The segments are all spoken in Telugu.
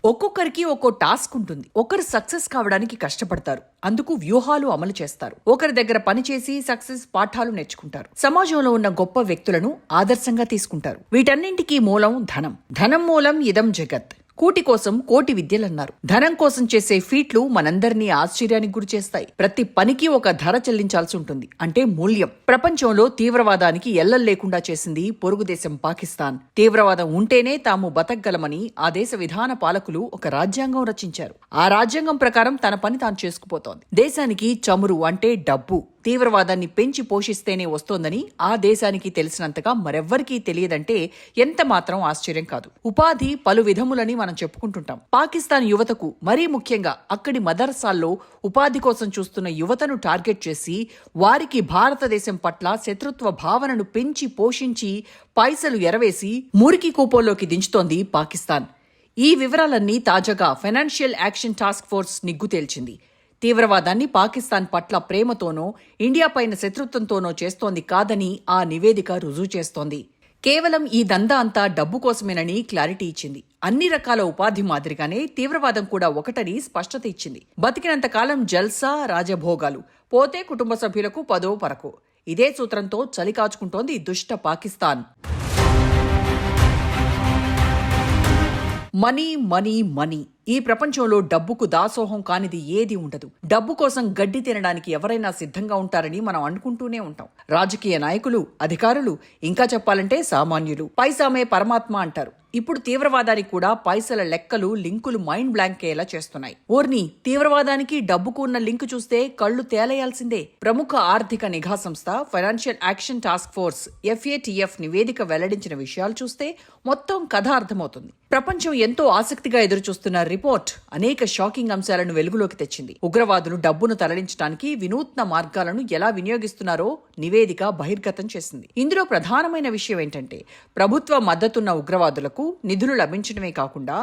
ఒక్కొక్కరికి ఒక్కో టాస్క్ ఉంటుంది. ఒకరు సక్సెస్ కావడానికి కష్టపడతారు, అందుకు వ్యూహాలు అమలు చేస్తారు. ఒకరి దగ్గర పనిచేసి సక్సెస్ పాఠాలు నేర్చుకుంటారు. సమాజంలో ఉన్న గొప్ప వ్యక్తులను ఆదర్శంగా తీసుకుంటారు. వీటన్నింటికీ మూలం ధనం. ధనం మూలం ఇదం జగత్. కూటి కోసం కోటి విద్యలన్నారు. ధనం కోసం చేసే ఫీట్లు మనందరినీ ఆశ్చర్యానికి గురి చేస్తాయి. ప్రతి పనికి ఒక ధర చెల్లించాల్సి ఉంటుంది, అంటే మూల్యం. ప్రపంచంలో తీవ్రవాదానికి ఎల్లలు లేకుండా చేసింది పొరుగు దేశం పాకిస్తాన్. తీవ్రవాదం ఉంటేనే తాము బతకగలమని ఆ దేశ విధాన పాలకులు ఒక రాజ్యాంగం రచించారు. ఆ రాజ్యాంగం ప్రకారం తన పని తాను చేసుకుపోతోంది. దేశానికి చమురు అంటే డబ్బు తీవ్రవాదాన్ని పెంచి పోషిస్తేనే వస్తోందని ఆ దేశానికి తెలిసినంతగా మరెవ్వరికీ తెలియదంటే ఎంత మాత్రం ఆశ్చర్యం కాదు. ఉపాధి పలు విధములని మనం చెప్పుకుంటుంటాం. పాకిస్తాన్ యువతకు, మరీ ముఖ్యంగా అక్కడి మదర్సాల్లో ఉపాధి కోసం చూస్తున్న యువతను టార్గెట్ చేసి వారికి భారతదేశం పట్ల శత్రుత్వ భావనను పెంచి పోషించి పైసలు ఎరవేసి మురికి కూపోల్లోకి దించుతోంది పాకిస్తాన్. ఈ వివరాలన్నీ తాజాగా ఫైనాన్షియల్ యాక్షన్ టాస్క్ ఫోర్స్ నిగ్గు తేల్చింది. తీవ్రవాదాన్ని పాకిస్తాన్ పట్ల ప్రేమతోనో ఇండియా పైన శత్రుత్వంతోనో చేస్తోంది కాదని ఆ నివేదిక రుజువు చేస్తోంది. కేవలం ఈ దందా అంతా డబ్బు కోసమేనని క్లారిటీ ఇచ్చింది. అన్ని రకాల ఉపాధి మాదిరిగానే తీవ్రవాదం కూడా ఒకటని స్పష్టత ఇచ్చింది. బతికినంతకాలం జల్సా, రాజభోగాలు, పోతే కుటుంబ సభ్యులకు పదో పరకో. ఇదే సూత్రంతో చలి కాచుకుంటోంది దుష్ట పాకిస్తాన్. Money money money. ఈ ప్రపంచంలో డబ్బుకు దాసోహం కానిది ఏది ఉండదు. డబ్బు కోసం గడ్డి తినడానికి ఎవరైనా సిద్ధంగా ఉంటారని మనం అనుకుంటూనే ఉంటాం. రాజకీయ నాయకులు, అధికారులు, ఇంకా చెప్పాలంటే సామాన్యులు. పైసామే పరమాత్మ అంటారు. ఇప్పుడు తీవ్రవాదానికి కూడా పైసల లెక్కలు, లింకులు మైండ్ బ్లాంక్ అయ్యేలా చేస్తున్నాయి. ఓర్ని, తీవ్రవాదానికి డబ్బుకు ఉన్న లింకు చూస్తే కళ్లు తేలయాల్సిందే. ప్రముఖ ఆర్థిక నిఘా సంస్థ financial action task force FATF నివేదిక వెల్లడించిన విషయాలు చూస్తే మొత్తం కథ అర్థమవుతుంది. ప్రపంచం ఎంతో ఆసక్తిగా ఎదురుచూస్తున్న రిపోర్ట్ అనేక షాకింగ్ అంశాలను వెలుగులోకి తెచ్చింది. ఉగ్రవాదులు డబ్బును తరలించడానికి వినూత్న మార్గాలను ఎలా వినియోగిస్తున్నారో నివేదిక బహిర్గతం చేసింది. ఇందులో ప్రధానమైన విషయం ఏంటంటే, ప్రభుత్వ మద్దతున్న ఉగ్రవాదులకు నిధులు లభించడమే కాకుండా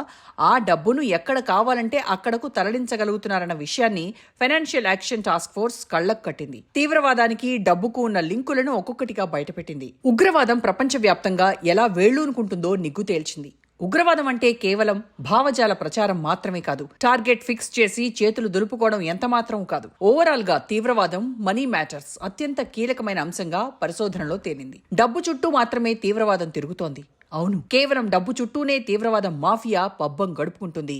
ఆ డబ్బును ఎక్కడ కావాలంటే అక్కడకు తరలించగలుగుతున్నారన్న విషయాన్ని ఫైనాన్షియల్ యాక్షన్ టాస్క్ ఫోర్స్ కళ్లకు కట్టింది. తీవ్రవాదానికి డబ్బుకు ఉన్న లింకులను ఒక్కొక్కటిగా బయటపెట్టింది. ఉగ్రవాదం ప్రపంచవ్యాప్తంగా ఎలా వేళ్లూనుకుంటుందో నిగ్గు తేల్చింది. ఉగ్రవాదం అంటే కేవలం భావజాల ప్రచారం మాత్రమే కాదు. టార్గెట్ ఫిక్స్ చేసి చేతులు దులుపుకోవడం ఎంతమాత్రం కాదు. ఓవరాల్ గా తీవ్రవాదం మనీ మ్యాటర్స్ అత్యంత కీలకమైన అంశంగా పరిశోధనలో తేలింది. డబ్బు చుట్టూ మాత్రమే తీవ్రవాదం తిరుగుతోంది. అవును, కేవలం డబ్బు చుట్టూనే తీవ్రవాదం మాఫియా పబ్బం గడుపుకుంటుంది.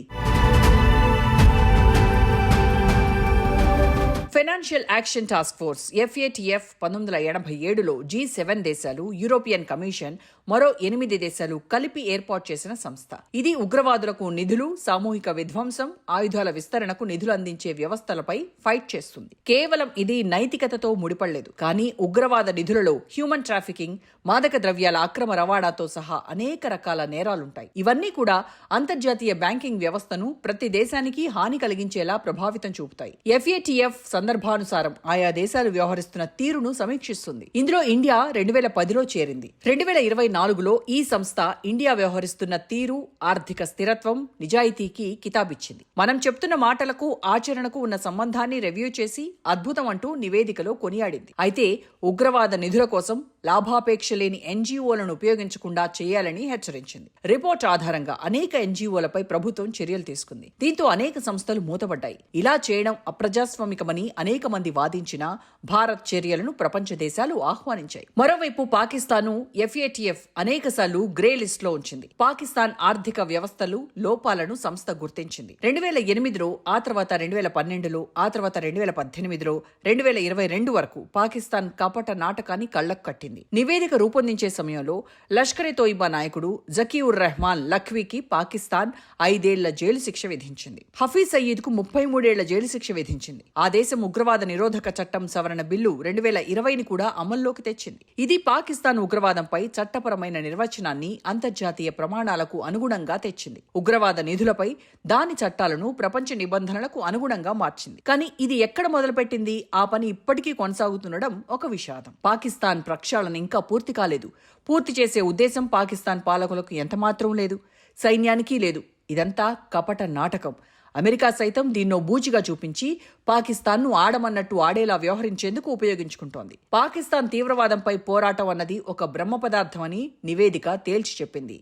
Financial action task force FATF 1987లో G7 దేశాలు, యూరోపియన్ కమిషన్, మరో 8 దేశాలు కలిపి ఏర్పాటు చేసిన సంస్థ. ఇది ఉగ్రవాదులకు నిధులు, సామూహిక విధ్వంసం, ఆయుధాల విస్తరణకు నిధులు అందించే వ్యవస్థలపై ఫైట్ చేస్తుంది. కేవలం ఇది నైతికతతో ముడిపడలేదు, కానీ ఉగ్రవాద నిధులలో హ్యూమన్ ట్రాఫికింగ్, మాదక ద్రవ్యాల అక్రమ రవాణాతో సహా అనేక రకాల నేరాలుంటాయి. ఇవన్నీ కూడా అంతర్జాతీయ బ్యాంకింగ్ వ్యవస్థను ప్రతి దేశానికి హాని కలిగించేలా ప్రభావితం చూపుతాయి. FATF సందర్భానుసారం ఆయా దేశాలు వ్యవహరిస్తున్న తీరును సమీక్షిస్తుంది. ఇందులో ఇండియా 2010లో చేరింది. 2024లో ఈ సంస్థ ఇండియా వ్యవహరిస్తున్న తీరు, ఆర్థిక స్థిరత్వం, నిజాయితీకి కితాబిచ్చింది. మనం చెప్తున్న మాటలకు ఆచరణకు ఉన్న సంబంధాన్ని రివ్యూ చేసి అద్భుతం అంటూ నివేదికలో కొనియాడింది. అయితే ఉగ్రవాద నిధుల కోసం లాభాపేక్ష లేని NGOలను ఉపయోగించకుండా చేయాలని హెచ్చరించింది. రిపోర్ట్ ఆధారంగా అనేక NGOలపై ప్రభుత్వం చర్యలు తీసుకుంది. దీంతో అనేక సంస్థలు మూతపడ్డాయి. ఇలా చేయడం అప్రజాస్వామికమని అనేక మంది వాదించినా భారత్ చర్యలను ప్రపంచ దేశాలు ఆహ్వానించాయి. మరోవైపు పాకిస్తాన్ను FATF అనేకసార్లు గ్రే లిస్ట్ లో ఉంచింది. పాకిస్తాన్ ఆర్థిక వ్యవస్థలు లోపాలను సంస్థ గుర్తించింది. 2008లో, ఆ తర్వాత 2012లో, ఆ తర్వాత 2018లో, 2022 వరకు పాకిస్తాన్ కపట నాటకాన్ని కళ్లకు కట్టింది. నివేదిక రూపొందించే సమయంలో లష్కర్-e-తోయిబా నాయకుడు జకీ-ఉర్ రెహమాన్ లఖ్వీకి పాకిస్తాన్ 5 ఏళ్ల జైలు శిక్ష విధించింది. హఫీజ్ సయీద్ కు 33 ఏళ్ల జైలు శిక్ష విధించింది. ఆ దేశం ఉగ్రవాద నిరోధక చట్టం సవరణ బిల్లు 2020ని కూడా అమల్లోకి తెచ్చింది. ఇది పాకిస్తాన్ ఉగ్రవాదంపై చట్టపరమైన నిర్వచనాన్ని అంతర్జాతీయ ప్రమాణాలకు అనుగుణంగా తెచ్చింది. ఉగ్రవాద నిధులపై దాని చట్టాలను ప్రపంచ నిబంధనలకు అనుగుణంగా మార్చింది. కానీ ఇది ఎక్కడ మొదలుపెట్టింది? ఆ పని ఇప్పటికీ కొనసాగుతుండడం ఒక విషాదం. పాకిస్తాన్ ప్రక్షాళన ఇంకా పూర్తి కాలేదు. పూర్తి చేసే ఉద్దేశం పాకిస్తాన్ పాలకులకు ఎంతమాత్రం లేదు, సైన్యానికి లేదు. ఇదంతా కపట నాటకం. అమెరికా సైతం దీన్నో బూచిగా చూపించి పాకిస్తాన్ను ఆడమన్నట్టు ఆడేలా వ్యవహరించేందుకు ఉపయోగించుకుంటోంది. పాకిస్తాన్ తీవ్రవాదంపై పోరాటం అన్నది ఒక బ్రహ్మ పదార్థమని నివేదిక తేల్చి చెప్పింది.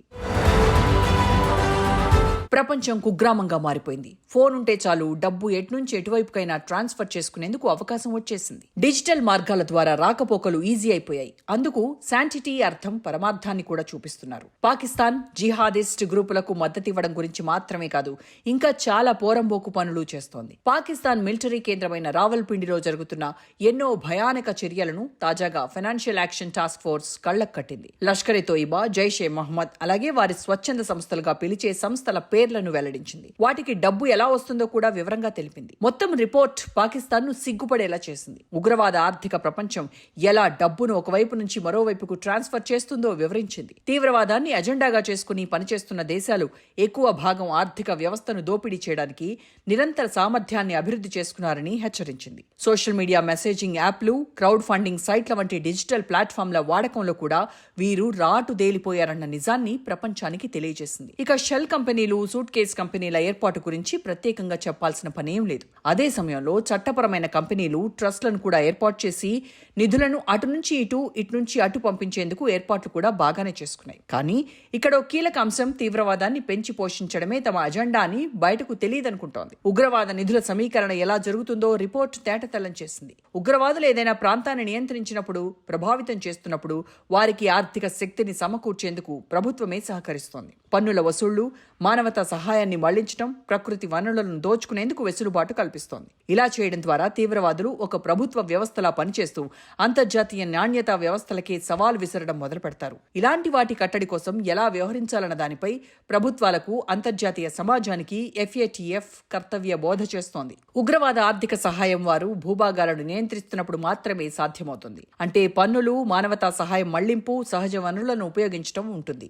ప్రపంచం కుగ్రామంగా మారిపోయింది. ఫోన్ ఉంటే చాలు డబ్బు ఎట్నుంచి ఎటువైపుకైనా ట్రాన్స్ఫర్ చేసుకునేందుకు అవకాశం వచ్చేసింది. డిజిటల్ మార్గాల ద్వారా రాకపోకలు ఈజీ అయిపోయాయి. అందుకు శాంటిటీ అర్థం పరమార్థాన్ని కూడా చూపిస్తున్నారు. పాకిస్తాన్ జిహాదిస్ట్ గ్రూపులకు మద్దతివ్వడం గురించి మాత్రమే కాదు, ఇంకా చాలా పోరంబోకు పనులు చేస్తోంది. పాకిస్తాన్ మిలిటరీ కేంద్రమైన రావల్పిండిలో జరుగుతున్న ఎన్నో భయానక చర్యలను తాజాగా ఫైనాన్షియల్ యాక్షన్ టాస్క్ ఫోర్స్ కళ్లకు కట్టింది. లష్కర్-ఏ-తోయిబా, జైషే మహమ్మద్ అలాగే వారి స్వచ్ఛంద సంస్థలుగా పిలిచే సంస్థల పేర్లను వెల్లడించింది. వాటికి డబ్బు ఎలా వస్తుందో కూడా వివరంగా తెలిపింది. మొత్తం రిపోర్ట్ పాకిస్తాన్ ను సిగ్గుపడేలా చేసింది. ఉగ్రవాద ఆర్థిక ప్రపంచం ఎలా డబ్బును ఒకవైపు నుంచి మరోవైపుకు ట్రాన్స్ఫర్ చేస్తుందో వివరించింది. తీవ్రవాదాన్ని అజెండాగా చేసుకుని పనిచేస్తున్న దేశాలు ఎక్కువ భాగం ఆర్థిక వ్యవస్థను దోపిడీ చేయడానికి నిరంతర సామర్థ్యాన్ని అభివృద్ధి చేసుకున్నారని హెచ్చరించింది. సోషల్ మీడియా మెసేజింగ్ యాప్లు, క్రౌడ్ ఫండింగ్ సైట్ల వంటి డిజిటల్ ప్లాట్ఫామ్ల వాడకంలో కూడా వీరు రాటుదేలిపోయారన్న నిజాన్ని ప్రపంచానికి తెలియజేసింది. ఇక షెల్ కంపెనీలు, సూట్ కేస్ కంపెనీల ఏర్పాటు గురించి ప్రత్యేకంగా చెప్పాల్సిన పనేం లేదు. అదే సమయంలో చట్టపరమైన కంపెనీలు, ట్రస్ట్లను కూడా ఏర్పాటు చేసి నిధులను అటు నుంచి ఇటు, ఇటు నుంచి అటు పంపించేందుకు ఏర్పాట్లు కూడా బాగానే చేసుకున్నాయి. కానీ ఇక్కడ కీలక అంశం తీవ్రవాదాన్ని పెంచి పోషించడమే తమ అజెండా అని బయటకు తెలియదనుకుంటోంది. ఉగ్రవాద నిధుల సమీకరణ ఎలా జరుగుతుందో రిపోర్ట్ తేటతెల్లం చేసింది. ఉగ్రవాదులు ఏదైనా ప్రాంతాన్ని నియంత్రించినప్పుడు, ప్రభావితం చేస్తున్నప్పుడు వారికి ఆర్థిక శక్తిని సమకూర్చేందుకు ప్రభుత్వమే సహకరిస్తోంది. పన్నుల వసూళ్లు, మానవతా సహాయాన్ని మళ్లించడం, ప్రకృతి వనరులను దోచుకునేందుకు వెసులుబాటు కల్పిస్తోంది. ఇలా చేయడం ద్వారా తీవ్రవాదులు ఒక ప్రభుత్వ వ్యవస్థలా పనిచేస్తూ అంతర్జాతీయ నాణ్యతా వ్యవస్థలకే సవాల్ విసరడం మొదలు పెడతారు. ఇలాంటి వాటి కట్టడి కోసం ఎలా వ్యవహరించాలన్న దానిపై ప్రభుత్వాలకు, అంతర్జాతీయ సమాజానికి FATF కర్తవ్య బోధ చేస్తోంది. ఉగ్రవాద ఆర్థిక సహాయం వారు భూభాగాలను నియంత్రిస్తున్నప్పుడు మాత్రమే సాధ్యమవుతుంది. అంటే పన్నులు, మానవతా సహాయం మళ్లింపు, సహజ వనరులను ఉపయోగించడం ఉంటుంది.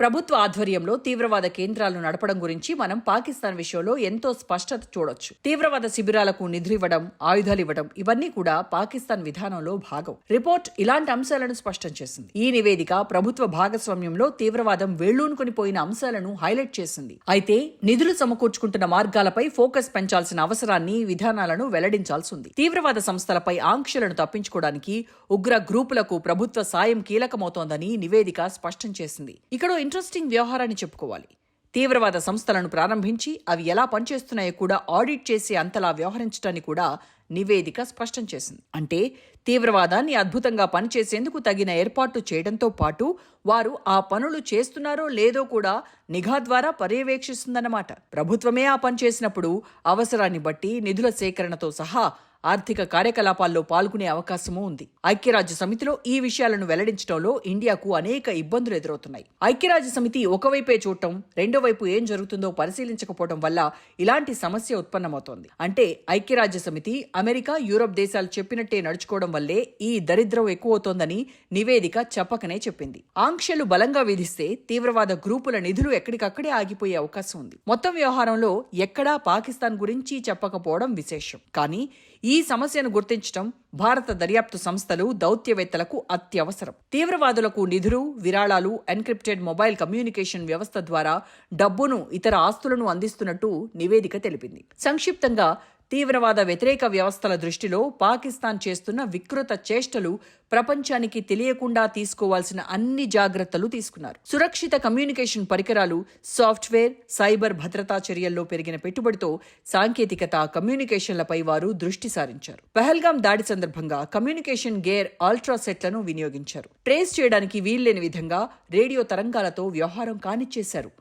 ప్రభుత్వ ఆధ్వర్యంలో తీవ్రవాద కేంద్రాలను నడపడం గురించి మనం పాకిస్తాన్ విషయంలో ఎంతో స్పష్టత చూడొచ్చు. తీవ్రవాద శిబిరాలకు నిధులివ్వడం, ఆయుధాలివ్వడం ఇవన్నీ కూడా పాకిస్తాన్ విధానంలో భాగం. రిపోర్ట్ ఇలాంటి అంశాలను స్పష్టం చేసింది. ఈ నివేదిక ప్రభుత్వ భాగస్వామ్యంలో తీవ్రవాదం వేళ్లూనుకొని పోయిన అంశాలను హైలైట్ చేసింది. అయితే నిధులు సమకూర్చుకుంటున్న మార్గాలపై ఫోకస్ పెంచాల్సిన అవసరాన్ని, విధానాలను వెల్లడించాల్సి ఉంది. తీవ్రవాద సంస్థలపై ఆంక్షలను తప్పించుకోవడానికి ఉగ్ర గ్రూపులకు ప్రభుత్వ సాయం కీలకమవుతోందని నివేదిక స్పష్టం చేసింది. ఇక్కడ ఇంట్రెస్టింగ్ వ్యవహారాన్ని చెప్పుకోవాలి. తీవ్రవాద సంస్థలను ప్రారంభించి అవి ఎలా పనిచేస్తున్నాయో కూడా ఆడిట్ చేసి అంతలా వ్యవహరించడాన్ని కూడా నివేదిక స్పష్టం చేసింది. అంటే తీవ్రవాదాన్ని అద్భుతంగా పనిచేసేందుకు తగిన ఏర్పాట్లు చేయడంతో పాటు వారు ఆ పనులు చేస్తున్నారో లేదో కూడా నిఘా ద్వారా పర్యవేక్షిస్తుందన్నమాట. ప్రభుత్వమే ఆ పని చేసినప్పుడు అవసరాన్ని బట్టి నిధుల సేకరణతో సహా ఆర్థిక కార్యకలాపాల్లో పాల్గొనే అవకాశమూ ఉంది. ఐక్యరాజ్య సమితిలో ఈ విషయాలను వెల్లడించడంలో ఇండియాకు అనేక ఇబ్బందులు ఎదురవుతున్నాయి. ఐక్యరాజ్య సమితి ఒకవైపే చూడటం, రెండో వైపు ఏం జరుగుతుందో పరిశీలించకపోవడం వల్ల ఇలాంటి సమస్య ఉత్పన్నమవుతోంది. అంటే ఐక్యరాజ్య సమితి, అమెరికా, యూరప్ దేశాలు చెప్పినట్టే నడుచుకోవడం వల్లే ఈ దరిద్రం ఎక్కువవుతోందని నివేదిక చెప్పకనే చెప్పింది. ఆంక్షలు బలంగా విధిస్తే తీవ్రవాద గ్రూపుల నిధులు ఎక్కడికక్కడే ఆగిపోయే అవకాశం ఉంది. మొత్తం వ్యవహారంలో ఎక్కడా పాకిస్తాన్ గురించి చెప్పకపోవడం విశేషం. కానీ ఈ సమస్యను గుర్తించడం భారత దర్యాప్తు సంస్థలు, దౌత్యవేత్తలకు అత్యవసరం. తీవ్రవాదులకు నిధులు, విరాళాలు, ఎన్క్రిప్టెడ్ మొబైల్ కమ్యూనికేషన్ వ్యవస్థ ద్వారా డబ్బును, ఇతర ఆస్తులను అందిస్తున్నట్టు నివేదిక తెలిపింది. సంక్షిప్తంగా తీవ్రవాద వ్యతిరేక వ్యవస్థల దృష్టిలో పాకిస్తాన్ చేస్తున్న వికృత చేష్టలు ప్రపంచానికి తెలియకుండా తీసుకోవాల్సిన అన్ని జాగ్రత్తలు తీసుకున్నారు. సురక్షిత కమ్యూనికేషన్ పరికరాలు, సాఫ్ట్వేర్, సైబర్ భద్రతా చర్యల్లో పెరిగిన పెట్టుబడితో సాంకేతికత, కమ్యూనికేషన్లపై వారు దృష్టి సారించారు. పహల్గాం దాడి సందర్భంగా కమ్యూనికేషన్ గేర్ అల్ట్రా సెట్లను వినియోగించారు. ట్రేస్ చేయడానికి వీల్లేని విధంగా రేడియో తరంగాలతో వ్యవహారం కానిచ్చేశారు.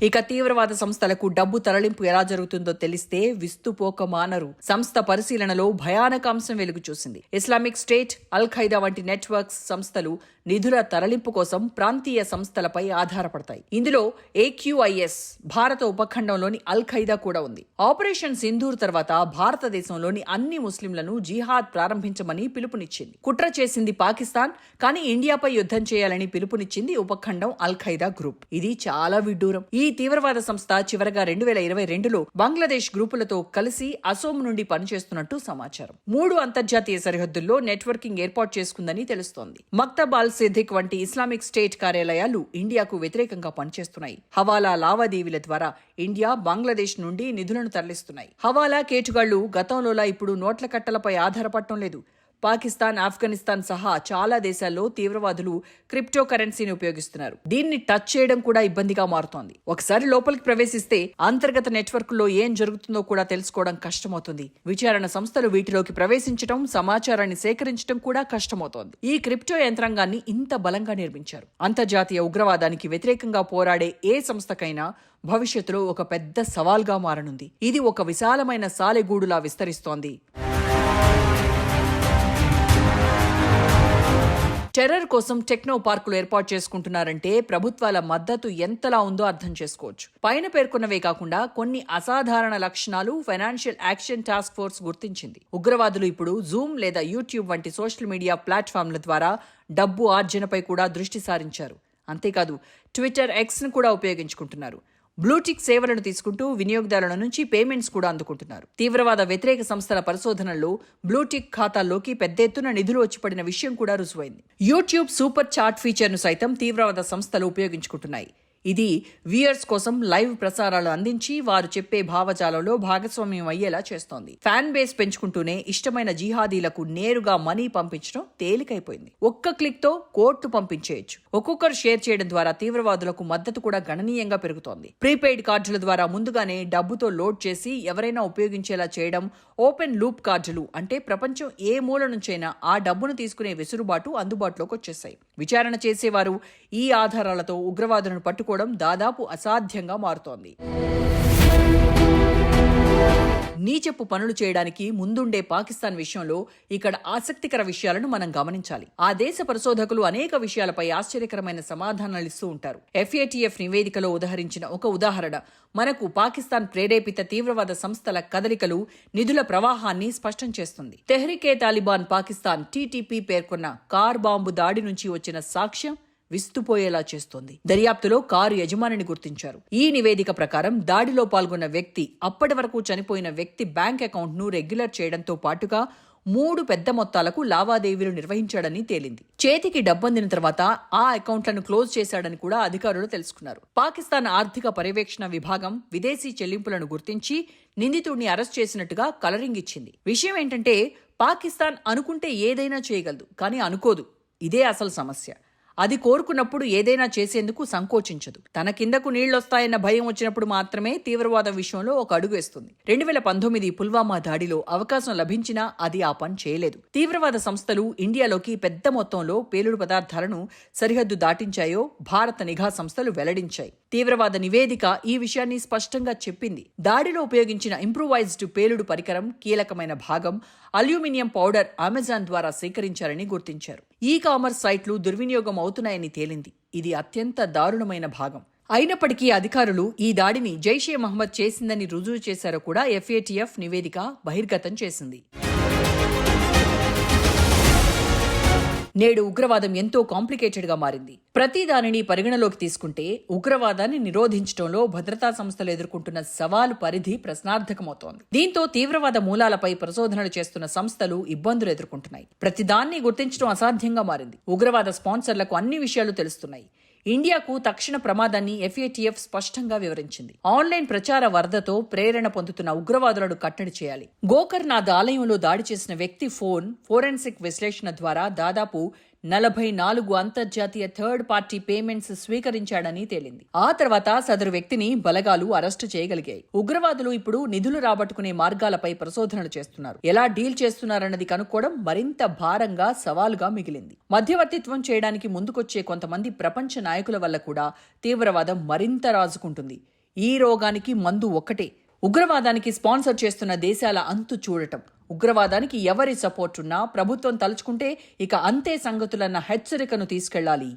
ఇక తీవ్రవాద సంస్థలకు డబ్బు తరలింపు ఎలా జరుగుతుందో తెలిస్తే విస్తుపోక మానరు. సంస్థ పరిశీలనలో భయానక అంశం వెలుగు చూసింది. ఇస్లామిక్ స్టేట్, అల్ ఖైదా వంటి నెట్వర్క్స్ సంస్థలు నిధుల తరలింపు కోసం ప్రాంతీయ సంస్థలపై ఆధారపడతాయి. ఇందులో AQIS, భారత ఉపఖండంలోని అల్ ఖైదా కూడా ఉంది. ఆపరేషన్ సింధూర్ తర్వాత భారతదేశంలోని అన్ని ముస్లింలను జిహాద్ ప్రారంభించమని పిలుపునిచ్చింది. కుట్ర చేసింది పాకిస్తాన్, కానీ ఇండియాపై యుద్ధం చేయాలని పిలుపునిచ్చింది ఉపఖండం అల్ ఖైదా గ్రూప్. ఇది చాలా విడ్డూరం. ఈ తీవ్రవాద సంస్థ చివరగా 2022లో బంగ్లాదేశ్ గ్రూపులతో కలిసి అసోం నుండి పనిచేస్తున్నట్టు సమాచారం. 3 అంతర్జాతీయ సరిహద్దుల్లో నెట్వర్కింగ్ ఏర్పాటు చేసుకుందని తెలుస్తోంది. మక్తబ్ అల్ సిద్దిక్ వంటి ఇస్లామిక్ స్టేట్ కార్యాలయాలు ఇండియాకు వ్యతిరేకంగా పనిచేస్తున్నాయి. హవాలా లావాదేవీల ద్వారా ఇండియా, బంగ్లాదేశ్ నుండి నిధులను తరలిస్తున్నాయి. హవాలా కేటుగాళ్లు గతంలోలా ఇప్పుడు నోట్ల కట్టలపై ఆధారపడటం లేదు. పాకిస్తాన్, ఆఫ్ఘనిస్తాన్ సహా చాలా దేశాల్లో తీవ్రవాదులు క్రిప్టో కరెన్సీని ఉపయోగిస్తున్నారు. దీన్ని టచ్ చేయడం కూడా ఇబ్బందిగా మారుతోంది. ఒకసారి లోపలికి ప్రవేశిస్తే అంతర్గత నెట్వర్క్లో ఏం జరుగుతుందో కూడా తెలుసుకోవడం కష్టమవుతుంది. విచారణ సంస్థలు వీటిలోకి ప్రవేశించడం, సమాచారాన్ని సేకరించడం కూడా కష్టమవుతోంది. ఈ క్రిప్టో యంత్రాంగాన్ని ఇంత బలంగా నిర్మించారు. అంతర్జాతీయ ఉగ్రవాదానికి వ్యతిరేకంగా పోరాడే ఏ సంస్థకైనా భవిష్యత్తులో ఒక పెద్ద సవాల్గా మారనుంది. ఇది ఒక విశాలమైన సాలెగూడులా విస్తరిస్తోంది. టెర్రర్ కోసం టెక్నో పార్కులు ఏర్పాటు చేసుకుంటున్నారంటే ప్రభుత్వాల మద్దతు ఎంతలా ఉందో అర్థం చేసుకోవచ్చు. పైన పేర్కొన్నవే కాకుండా కొన్ని అసాధారణ లక్షణాలు ఫైనాన్షియల్ యాక్షన్ టాస్క్ ఫోర్స్ గుర్తించింది. ఉగ్రవాదులు ఇప్పుడు జూమ్ లేదా యూట్యూబ్ వంటి సోషల్ మీడియా ప్లాట్ఫామ్ల ద్వారా డబ్బు ఆర్జనపై కూడా దృష్టి సారించారు. అంతేకాదు ట్విట్టర్, ఎక్స్ను కూడా ఉపయోగించుకుంటున్నారు. బ్లూటిక్ సేవలను తీసుకుంటూ వినియోగదారుల నుంచి పేమెంట్స్ కూడా అందుకుంటున్నారు. తీవ్రవాద వ్యతిరేక సంస్థల పరిశోధనల్లో బ్లూటిక్ ఖాతాల్లోకి పెద్ద ఎత్తున నిధులు వచ్చిపడిన విషయం కూడా రుజువైంది. యూట్యూబ్ సూపర్ చాట్ ఫీచర్ను సైతం తీవ్రవాద సంస్థలు ఉపయోగించుకుంటున్నాయి. ఇది వ్యూయర్స్ కోసం లైవ్ ప్రసారాలు అందించి వారు చెప్పే భావజాలంలో భాగస్వామ్యం అయ్యేలా చేస్తోంది. ఫ్యాన్ బేస్ పెంచుకుంటూనే ఇష్టమైన జిహాదీలకు నేరుగా మనీ పంపించడం తేలికైపోయింది. ఒక్క క్లిక్ తో కోట్లు పంపించేయచ్చు. ఒక్కొక్కరు షేర్ చేయడం ద్వారా తీవ్రవాదులకు మద్దతు కూడా గణనీయంగా పెరుగుతోంది. ప్రీపెయిడ్ కార్డుల ద్వారా ముందుగానే డబ్బుతో లోడ్ చేసి ఎవరైనా ఉపయోగించేలా చేయడం, ఓపెన్ లూప్ కార్డులు అంటే ప్రపంచం ఏ మూల నుంచైనా ఆ డబ్బును తీసుకునే వెసులుబాటు అందుబాటులోకి వచ్చేసాయి. విచారణ చేసేవారు ఈ ఆధారాలతో ఉగ్రవాదులను పట్టుకోవడం దాదాపు అసాధ్యంగా మారుతోంది. నీచపు పనులు చేయడానికి ముందుండే పాకిస్తాన్ విషయంలో ఇక్కడ ఆసక్తికర విషయాలను మనం గమనించాలి. ఆ దేశ పరిశోధకులు అనేక విషయాలపై ఆశ్చర్యకరమైన సమాధానాలిస్తూ ఉంటారు. FATF నివేదికలో ఉదహరించిన ఒక ఉదాహరణ మనకు పాకిస్తాన్ ప్రేరేపిత తీవ్రవాద సంస్థల కదలికలు, నిధుల ప్రవాహాన్ని స్పష్టం చేస్తుంది. తెహ్రీకే తాలిబాన్ పాకిస్తాన్ TTP పేర్కొన్న కార్ బాంబు దాడి నుంచి వచ్చిన సాక్ష్యం విస్తుపోయేలా చేస్తోంది. దర్యాప్తులో కారు యజమానిని గుర్తించారు. ఈ నివేదిక ప్రకారం దాడిలో పాల్గొన్న వ్యక్తి అప్పటి వరకు చనిపోయిన వ్యక్తి బ్యాంక్ అకౌంట్ ను రెగ్యులర్ చేయడంతో పాటుగా 3 పెద్ద మొత్తాలకు లావాదేవీలు నిర్వహించాడని తేలింది. చేతికి డబ్బందిన తర్వాత ఆ అకౌంట్లను క్లోజ్ చేశాడని కూడా అధికారులు తెలుసుకున్నారు. పాకిస్తాన్ ఆర్థిక పర్యవేక్షణ విభాగం విదేశీ చెల్లింపులను గుర్తించి నిందితుడిని అరెస్ట్ చేసినట్టుగా కలరింగ్ ఇచ్చింది. విషయం ఏంటంటే పాకిస్తాన్ అనుకుంటే ఏదైనా చేయగలదు, కానీ అనుకోదు. ఇదే అసలు సమస్య. అది కోరుకున్నప్పుడు ఏదైనా చేసేందుకు సంకోచించదు. తన కిందకు నీళ్లొస్తాయన్న భయం వచ్చినప్పుడు మాత్రమే తీవ్రవాద విషయంలో ఒక అడుగు వేస్తుంది. 2019 పుల్వామా దాడిలో అవకాశం లభించినా అది ఆ పని చేయలేదు. తీవ్రవాద సంస్థలు ఇండియాలోకి పెద్ద మొత్తంలో పేలుడు పదార్థాలను సరిహద్దు దాటించాయో భారత నిఘా సంస్థలు వెల్లడించాయి. తీవ్రవాద నివేదిక ఈ విషయాన్ని స్పష్టంగా చెప్పింది. దాడిలో ఉపయోగించిన ఇంప్రూవైజ్డ్ పేలుడు పరికరం కీలకమైన భాగం అల్యూమినియం పౌడర్ అమెజాన్ ద్వారా సేకరించారని గుర్తించారు. ఈ-కామర్స్ సైట్లు దుర్వినియోగం అవుతున్నాయని తేలింది. ఇది అత్యంత దారుణమైన భాగం. అయినప్పటికీ అధికారులు ఈ దాడిని జైషే మహమ్మద్ చేసిందని రుజువు చేశారో కూడా FATF నివేదిక బహిర్గతం చేసింది. నేడు ఉగ్రవాదం ఎంతో కాంప్లికేటెడ్ గా మారింది. ప్రతి దానిని పరిగణలోకి తీసుకుంటే ఉగ్రవాదాన్ని నిరోధించడంలో భద్రతా సంస్థలు ఎదుర్కొంటున్న సవాలు పరిధి ప్రశ్నార్థకమవుతోంది. దీంతో తీవ్రవాద మూలాలపై పరిశోధనలు చేస్తున్న సంస్థలు ఇబ్బందులు ఎదుర్కొంటున్నాయి. ప్రతిదాన్ని గుర్తించడం అసాధ్యంగా మారింది. ఉగ్రవాద స్పాన్సర్లకు అన్ని విషయాలు తెలుస్తున్నాయి. ఇండియాకు తక్షణ ప్రమాదాన్ని FATF స్పష్టంగా వివరించింది. ఆన్లైన్ ప్రచార వరదతో ప్రేరణ పొందుతున్న ఉగ్రవాదులను కట్టడి చేయాలి. గోకర్నాథ్ ఆలయంలో దాడి చేసిన వ్యక్తి ఫోరెన్సిక్ విశ్లేషణ ద్వారా దాదాపు 44 అంతర్జాతీయ థర్డ్ పార్టీ పేమెంట్స్ స్వీకరించాడని తేలింది. ఆ తర్వాత సదరు వ్యక్తిని బలగాలు అరెస్టు చేయగలిగాయి. ఉగ్రవాదులు ఇప్పుడు నిధులు రాబట్టుకునే మార్గాలపై పరిశోధనలు చేస్తున్నారు. ఎలా డీల్ చేస్తున్నారన్నది కనుక్కోవడం మరింత భారంగా, సవాలుగా మిగిలింది. మధ్యవర్తిత్వం చేయడానికి ముందుకొచ్చే కొంతమంది ప్రపంచ నాయకుల వల్ల కూడా తీవ్రవాదం మరింత రాజుకుంటుంది. ఈ రోగానికి మందు ఒక్కటే: ఉగ్రవాదానికి స్పాన్సర్ చేస్తున్న దేశాల అంతు చూడటం. ఉగ్రవాదానికి ఎవరి సపోర్ట్ ఉన్నా ప్రభుత్వం తలుచుకుంటే ఇక అంతే సంగతులన్న హెచ్చరికను తీసుకెళ్లాలి.